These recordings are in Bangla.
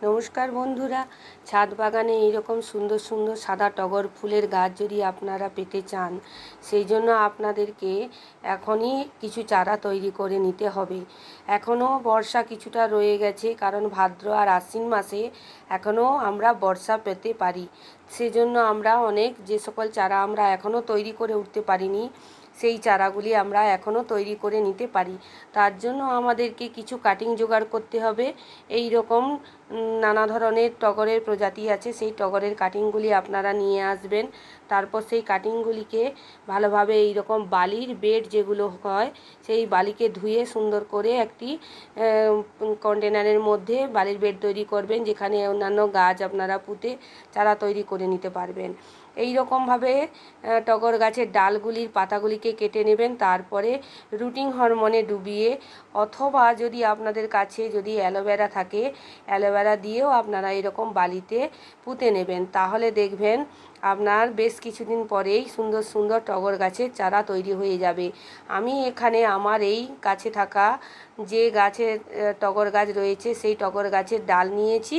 নমস্কার বন্ধুরা, ছাদ বাগানে এইরকম সুন্দর সুন্দর সাদা টগর ফুলের গাছ যদি আপনারা পেতে চান, সেই জন্য আপনাদেরকে এখনই কিছু চারা তৈরি করে নিতে হবে। এখনও বর্ষা কিছুটা রয়ে গেছে, কারণ ভাদ্র আর আশ্বিন মাসে এখনও আমরা বর্ষা পেতে পারি। সেজন্য আমরা যে সকল চারা আমরা এখনও তৈরি করে উঠতে পারিনি, সেই চারাগুলি আমরা এখনও তৈরি করে নিতে পারি। তার জন্য আমাদেরকে কিছু কাটিং জোগাড় করতে হবে। এই রকম নানা ধরনের টগরের প্রজাতি আছে, সেই টগরের কাটিংগুলি আপনারা নিয়ে আসবেন। তারপর সেই কাটিংগুলিকে ভালোভাবে এই রকম বালির বেড যেগুলো হয়, সেই বালিকে ধুয়ে সুন্দর করে একটি কন্টেনারের মধ্যে বালির বেড তৈরি করবেন, যেখানে অন্যান্য গাছ আপনারা পুঁতে চারা তৈরি করে নিতে পারবেন। এই রকমভাবে টগর গাছের ডালগুলির পাতাগুলিকে কেটে নেবেন। তারপরে রুটিং হরমোনে ডুবিয়ে, অথবা যদি আপনাদের কাছে যদি অ্যালোভেরা থাকে, অ্যালোভেরা দিয়েও আপনারা এরকম বালিতে পুঁতে নেবেন। তাহলে দেখবেন আপনার বেশ কিছুদিন পরেই সুন্দর সুন্দর টগর গাছের চারা তৈরি হয়ে যাবে। আমি এখানে আমার এই কাছে থাকা যে গাছের টগর গাছ রয়েছে, সেই টগর গাছের ডাল নিয়েছি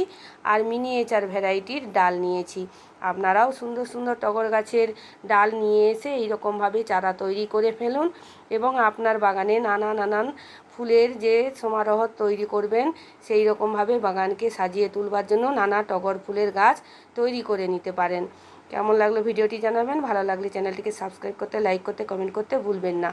আর মিনিয়েচার ভ্যারাইটির ডাল নিয়েছি। আপনারাও সুন্দর সুন্দর টগর গাছের ডাল নিয়ে এসে এইরকমভাবে চারা তৈরি করে ফেলুন, এবং আপনার বাগানে নানান ফুলের যে সমারোহ তৈরি করবেন, সেই রকমভাবে বাগানকে সাজিয়ে তুলবার জন্য নানা টগর ফুলের গাছ তৈরি করে নিতে পারেন। কেমন লাগলো ভিডিওটি জানাবেন। ভালো লাগলে চ্যানেলটিকে সাবস্ক্রাইব করতে, লাইক করতে, কমেন্ট করতে ভুলবেন না।